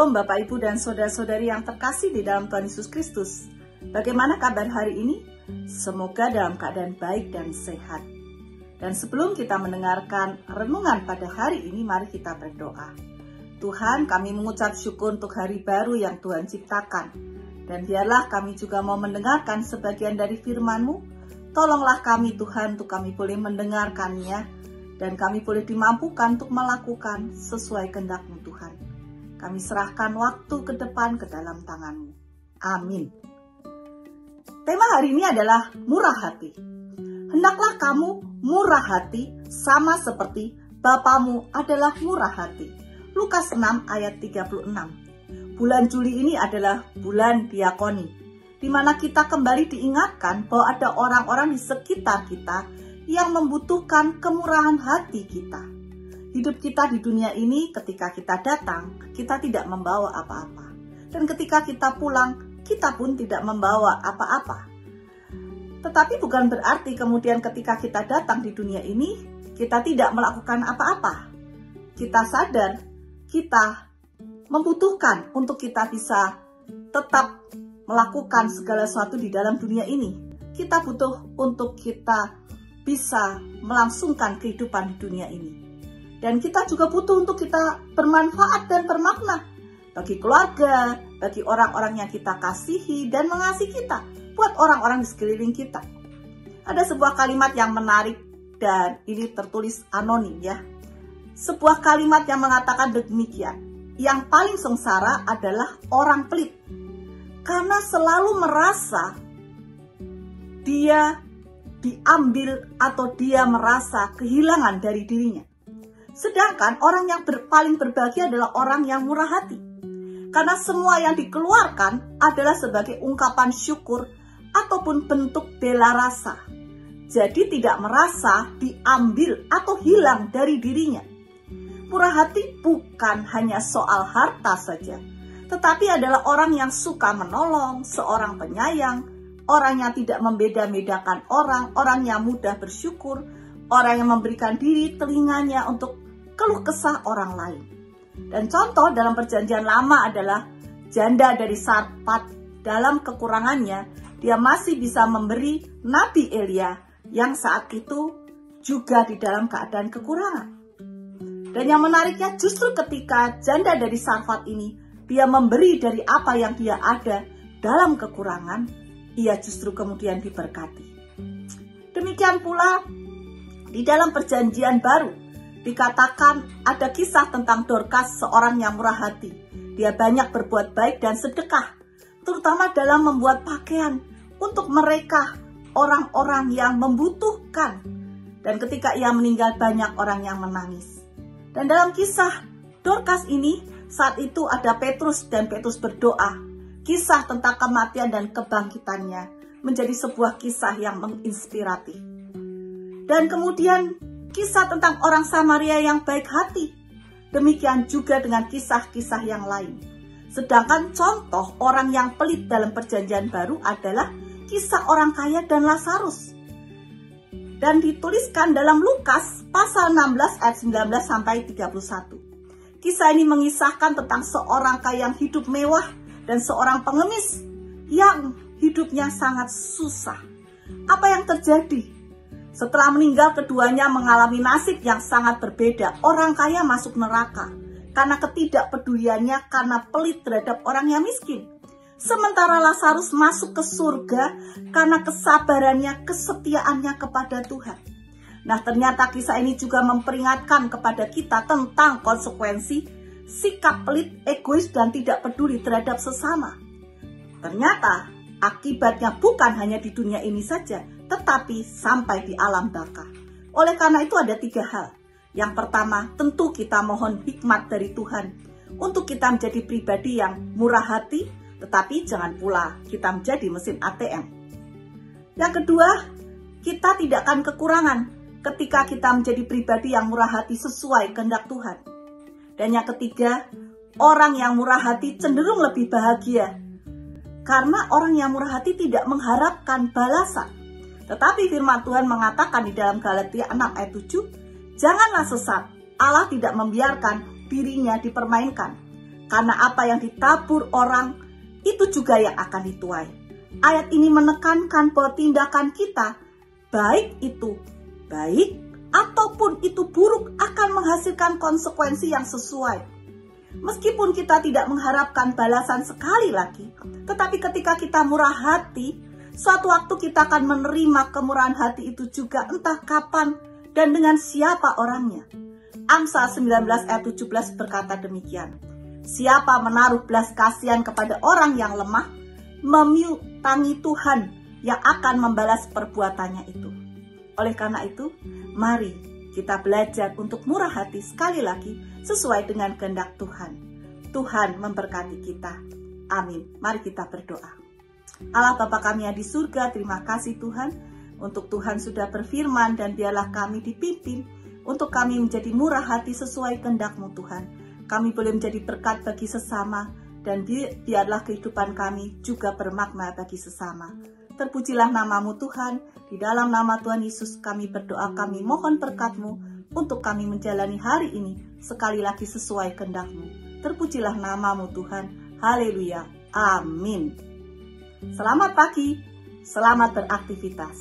Shalom Bapak Ibu dan Saudara-saudari yang terkasih di dalam Tuhan Yesus Kristus. Bagaimana kabar hari ini? Semoga dalam keadaan baik dan sehat. Dan sebelum kita mendengarkan renungan pada hari ini, mari kita berdoa. Tuhan, kami mengucap syukur untuk hari baru yang Tuhan ciptakan. Dan biarlah kami juga mau mendengarkan sebagian dari firman-Mu. Tolonglah kami Tuhan untuk kami boleh mendengarkannya. Dan kami boleh dimampukan untuk melakukan sesuai kehendak-Mu Tuhan. Kami serahkan waktu ke depan ke dalam tangan-Mu. Amin. Tema hari ini adalah murah hati. Hendaklah kamu murah hati sama seperti Bapamu adalah murah hati. Lukas 6 ayat 36. Bulan Juli ini adalah bulan diakoni, di mana kita kembali diingatkan bahwa ada orang-orang di sekitar kita yang membutuhkan kemurahan hati kita. Hidup kita di dunia ini ketika kita datang, kita tidak membawa apa-apa. Dan ketika kita pulang, kita pun tidak membawa apa-apa. Tetapi bukan berarti kemudian ketika kita datang di dunia ini, kita tidak melakukan apa-apa. Kita sadar, kita membutuhkan untuk kita bisa tetap melakukan segala sesuatu di dalam dunia ini. Kita butuh untuk kita bisa melangsungkan kehidupan di dunia ini. Dan kita juga butuh untuk kita bermanfaat dan bermakna bagi keluarga, bagi orang-orang yang kita kasihi dan mengasihi kita, buat orang-orang di sekeliling kita. Ada sebuah kalimat yang menarik dan ini tertulis anonim ya. Sebuah kalimat yang mengatakan demikian, yang paling sengsara adalah orang pelit, karena selalu merasa dia diambil atau dia merasa kehilangan dari dirinya. Sedangkan orang yang paling berbahagia adalah orang yang murah hati. Karena semua yang dikeluarkan adalah sebagai ungkapan syukur ataupun bentuk bela rasa. Jadi tidak merasa diambil atau hilang dari dirinya. Murah hati bukan hanya soal harta saja, tetapi adalah orang yang suka menolong, seorang penyayang, orang yang tidak membeda-bedakan orang yang mudah bersyukur, orang yang memberikan diri telinganya untuk keluh kesah orang lain. Dan contoh dalam perjanjian lama adalah janda dari Sarfat. Dalam kekurangannya, dia masih bisa memberi Nabi Elia yang saat itu juga di dalam keadaan kekurangan. Dan yang menariknya justru ketika janda dari Sarfat ini, dia memberi dari apa yang dia ada dalam kekurangan, ia justru kemudian diberkati. Demikian pula di dalam perjanjian baru dikatakan ada kisah tentang Dorcas, seorang yang murah hati. Dia banyak berbuat baik dan sedekah, terutama dalam membuat pakaian untuk mereka orang-orang yang membutuhkan. Dan ketika ia meninggal, banyak orang yang menangis. Dan dalam kisah Dorcas ini, saat itu ada Petrus dan Petrus berdoa. Kisah tentang kematian dan kebangkitannya menjadi sebuah kisah yang menginspiratif. Dan kemudian kisah tentang orang Samaria yang baik hati. Demikian juga dengan kisah-kisah yang lain. Sedangkan contoh orang yang pelit dalam perjanjian baru adalah kisah orang kaya dan Lazarus. Dan dituliskan dalam Lukas pasal 16 ayat 19 sampai 31. Kisah ini mengisahkan tentang seorang kaya yang hidup mewah dan seorang pengemis yang hidupnya sangat susah. Apa yang terjadi? Setelah meninggal, keduanya mengalami nasib yang sangat berbeda. Orang kaya masuk neraka karena ketidakpeduliannya, karena pelit terhadap orang yang miskin. Sementara Lazarus masuk ke surga karena kesabarannya, kesetiaannya kepada Tuhan. Nah, ternyata kisah ini juga memperingatkan kepada kita tentang konsekuensi sikap pelit, egois, dan tidak peduli terhadap sesama. Ternyata akibatnya bukan hanya di dunia ini saja, tetapi sampai di alam baka. Oleh karena itu ada 3 hal. Yang pertama, tentu kita mohon hikmat dari Tuhan untuk kita menjadi pribadi yang murah hati, tetapi jangan pula kita menjadi mesin ATM. Yang kedua, kita tidak akan kekurangan ketika kita menjadi pribadi yang murah hati sesuai kehendak Tuhan. Dan yang ketiga, orang yang murah hati cenderung lebih bahagia. Karena orang yang murah hati tidak mengharapkan balasan. Tetapi firman Tuhan mengatakan di dalam Galatia 6 ayat 7, janganlah sesat, Allah tidak membiarkan dirinya dipermainkan. Karena apa yang ditabur orang, itu juga yang akan dituai. Ayat ini menekankan bahwa tindakan kita, baik itu baik ataupun itu buruk, akan menghasilkan konsekuensi yang sesuai. Meskipun kita tidak mengharapkan balasan sekali lagi, tetapi ketika kita murah hati, suatu waktu kita akan menerima kemurahan hati itu juga, entah kapan dan dengan siapa orangnya. Amsal 19 ayat 17 berkata demikian. Siapa menaruh belas kasihan kepada orang yang lemah, memiutangi Tuhan yang akan membalas perbuatannya itu. Oleh karena itu, mari kita belajar untuk murah hati sekali lagi sesuai dengan kehendak Tuhan. Tuhan memberkati kita. Amin. Mari kita berdoa. Allah Bapa kami yang di surga, terima kasih Tuhan untuk Tuhan sudah berfirman, dan biarlah kami dipimpin untuk kami menjadi murah hati sesuai kehendak-Mu Tuhan. Kami boleh menjadi berkat bagi sesama, dan biarlah kehidupan kami juga bermakna bagi sesama. Terpujilah nama-Mu Tuhan. Di dalam nama Tuhan Yesus kami berdoa, kami mohon berkat-Mu untuk kami menjalani hari ini sekali lagi sesuai kehendak-Mu. Terpujilah nama-Mu Tuhan. Haleluya. Amin. Selamat pagi, selamat beraktivitas.